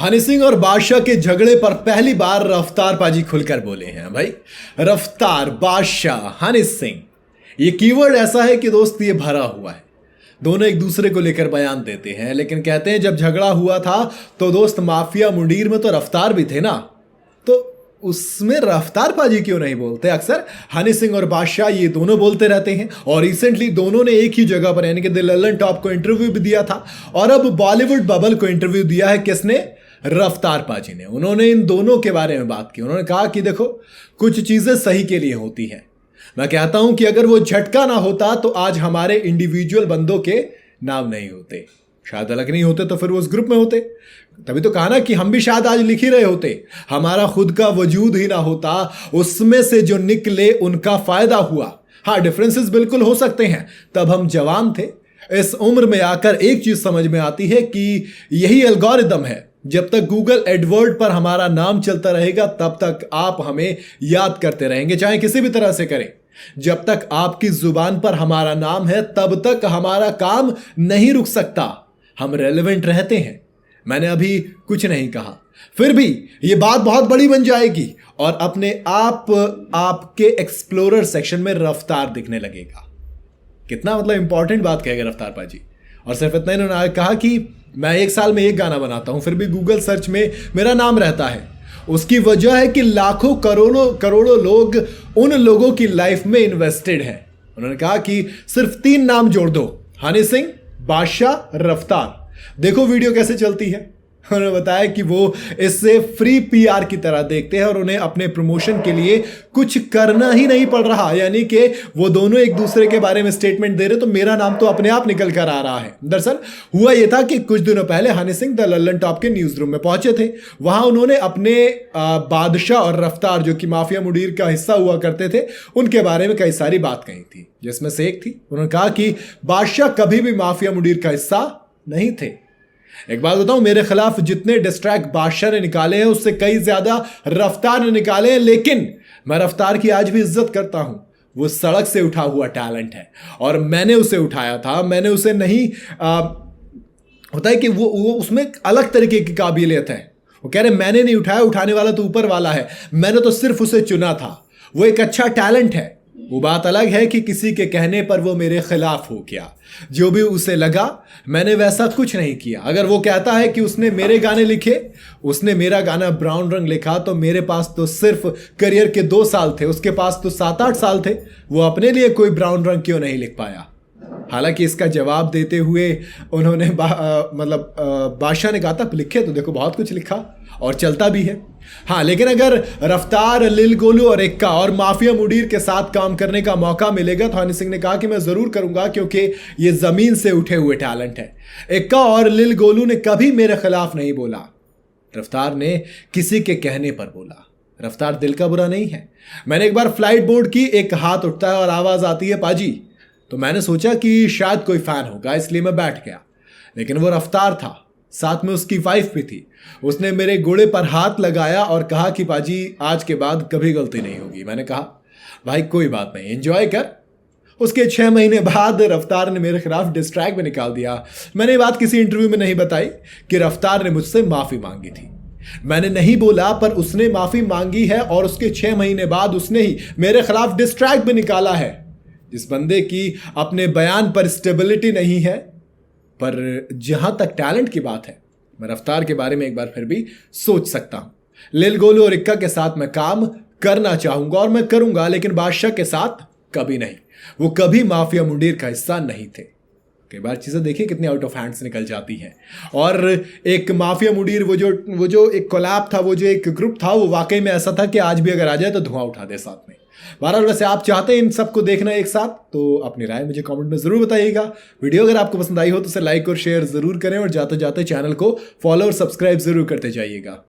हनी सिंह और बादशाह के झगड़े पर पहली बार रफ्तार पाजी खुलकर बोले हैं भाई। रफ्तार, बादशाह, हनी सिंह, ये कीवर्ड ऐसा है कि दोस्त ये भरा हुआ है। दोनों एक दूसरे को लेकर बयान देते हैं, लेकिन कहते हैं जब झगड़ा हुआ था तो दोस्त माफिया मुंडीर में तो रफ्तार भी थे ना, तो उसमें रफ्तार पाजी क्यों नहीं बोलते। अक्सर हनी सिंह और बादशाह ये दोनों बोलते रहते हैं और रिसेंटली दोनों ने एक ही जगह पर यानी कि द लल्लन टॉप को इंटरव्यू भी दिया था और अब बॉलीवुड बबल को इंटरव्यू दिया है किसने? रफ्तार पाजी ने। उन्होंने इन दोनों के बारे में बात की। उन्होंने कहा कि देखो, कुछ चीजें सही के लिए होती हैं। मैं कहता हूं कि अगर वो झटका ना होता तो आज हमारे इंडिविजुअल बंदों के नाम नहीं होते, शायद अलग नहीं होते तो फिर वो उस ग्रुप में होते। तभी तो कहा ना कि हम भी शायद आज लिख ही रहे होते। हमारा खुद का वजूद ही ना होता, उसमें से जो निकले उनका फायदा हुआ। हाँ, डिफरेंसेस बिल्कुल हो सकते हैं। तब हम जवान थे। इस उम्र में आकर एक चीज समझ में आती है कि यही एल्गोरिदम है। जब तक गूगल एडवर्ड पर हमारा नाम चलता रहेगा तब तक आप हमें याद करते रहेंगे, चाहे किसी भी तरह से करें। जब तक आपकी जुबान पर हमारा नाम है तब तक हमारा काम नहीं रुक सकता। हम रेलेवेंट रहते हैं। मैंने अभी कुछ नहीं कहा, फिर भी ये बात बहुत बड़ी बन जाएगी और अपने आप आपके एक्सप्लोरर सेक्शन में रफ्तार दिखने लगेगा। कितना मतलब इंपॉर्टेंट बात कहेगा रफ्तार पाजी। और सिर्फ इतना इन्होंने कहा कि मैं एक साल में एक गाना बनाता हूं, फिर भी गूगल सर्च में मेरा नाम रहता है। उसकी वजह है कि लाखों करोड़ों लोग उन लोगों की लाइफ में इन्वेस्टेड हैं। उन्होंने कहा कि सिर्फ 3 नाम जोड़ दो, हनी सिंह, बादशाह, रफ्तार, देखो वीडियो कैसे चलती है। उन्होंने बताया कि वो इससे फ्री पीआर की तरह देखते हैं और उन्हें अपने प्रमोशन के लिए कुछ करना ही नहीं पड़ रहा। यानी कि वो दोनों एक दूसरे के बारे में स्टेटमेंट दे रहे तो मेरा नाम तो अपने आप निकल कर आ रहा है। दरअसल हुआ ये था कि कुछ दिनों पहले हनी सिंह द लल्लन टॉप के न्यूज रूम में पहुंचे थे। वहां उन्होंने अपने बादशाह और रफ्तार, जो कि माफिया मुडीर का हिस्सा हुआ करते थे, उनके बारे में कई सारी बात कही थी, जिसमें से एक थी, उन्होंने कहा कि बादशाह कभी भी माफिया मुडीर का हिस्सा नहीं थे। एक बात बताऊं, मेरे खिलाफ जितने डिस्ट्रैक्ट बादशाह ने निकाले हैं उससे कई ज्यादा रफ्तार ने निकाले हैं, लेकिन मैं रफ्तार की आज भी इज्जत करता हूं। वो सड़क से उठा हुआ टैलेंट है और मैंने उसे उठाया था। मैंने उसे नहीं होता है कि वो उसमें अलग तरीके की काबिलियत है। वो कह रहे मैंने नहीं उठाया, उठाने वाला तो ऊपर वाला है, मैंने तो सिर्फ उसे चुना था। वो एक अच्छा टैलेंट है। वो बात अलग है कि किसी के कहने पर वो मेरे खिलाफ हो गया। जो भी उसे लगा, मैंने वैसा कुछ नहीं किया। अगर वो कहता है कि उसने मेरे गाने लिखे, उसने मेरा गाना ब्राउन रंग लिखा, तो मेरे पास तो सिर्फ करियर के 2 साल थे, उसके पास तो 7-8 साल थे। वो अपने लिए कोई ब्राउन रंग क्यों नहीं लिख पाया? हालांकि इसका जवाब देते हुए उन्होंने बादशाह ने कहा था लिखे तो देखो बहुत कुछ लिखा और चलता भी है। हाँ, लेकिन अगर रफ्तार, लिल गोलू और एक्का और माफिया मुडीर के साथ काम करने का मौका मिलेगा तो हनी सिंह ने कहा कि मैं जरूर करूंगा, क्योंकि ये जमीन से उठे हुए टैलेंट है। एक्का और लिल गोलू ने कभी मेरे खिलाफ नहीं बोला, रफ्तार ने किसी के कहने पर बोला। रफ्तार दिल का बुरा नहीं है। मैंने एक बार फ्लाइट बोर्ड की, एक हाथ उठता है और आवाज आती है पाजी, तो मैंने सोचा कि शायद कोई फैन होगा, इसलिए मैं बैठ गया। लेकिन वो रफ्तार था, साथ में उसकी वाइफ भी थी। उसने मेरे घोड़े पर हाथ लगाया और कहा कि पाजी आज के बाद कभी गलती नहीं होगी। मैंने कहा भाई कोई बात नहीं, एंजॉय कर। उसके 6 महीने बाद रफ्तार ने मेरे खिलाफ डिस्ट्रैक्ट में निकाल दिया। मैंने ये बात किसी इंटरव्यू में नहीं बताई कि रफ्तार ने मुझसे माफी मांगी थी। मैंने नहीं बोला, पर उसने माफी मांगी है और उसके 6 महीने बाद उसने ही मेरे खिलाफ डिस्ट्रैक्ट में निकाला है। जिस बंदे की अपने बयान पर स्टेबिलिटी नहीं है, पर जहां तक टैलेंट की बात है, मैं रफ्तार के बारे में एक बार फिर भी सोच सकता हूं। लिल गोलू और इक्का के साथ मैं काम करना चाहूंगा और मैं करूंगा, लेकिन बादशाह के साथ कभी नहीं। वो कभी माफिया मुंडीर का हिस्सा नहीं थे। कई बार चीजें देखिए कितनी आउट ऑफ हैंड्स निकल जाती हैं। और एक माफिया मुंडीर, वो जो एक कोलैब था, वो जो एक ग्रुप था, वो वाकई में ऐसा था कि आज भी अगर आ जाए तो धुआं उठा दे साथ में। बहरहाल, वैसे आप चाहते हैं इन सबको देखना एक साथ, तो अपनी राय मुझे कमेंट में जरूर बताइएगा। वीडियो अगर आपको पसंद आई हो तो इसे लाइक और शेयर जरूर करें और जाते जाते चैनल को फॉलो और सब्सक्राइब जरूर करते जाइएगा।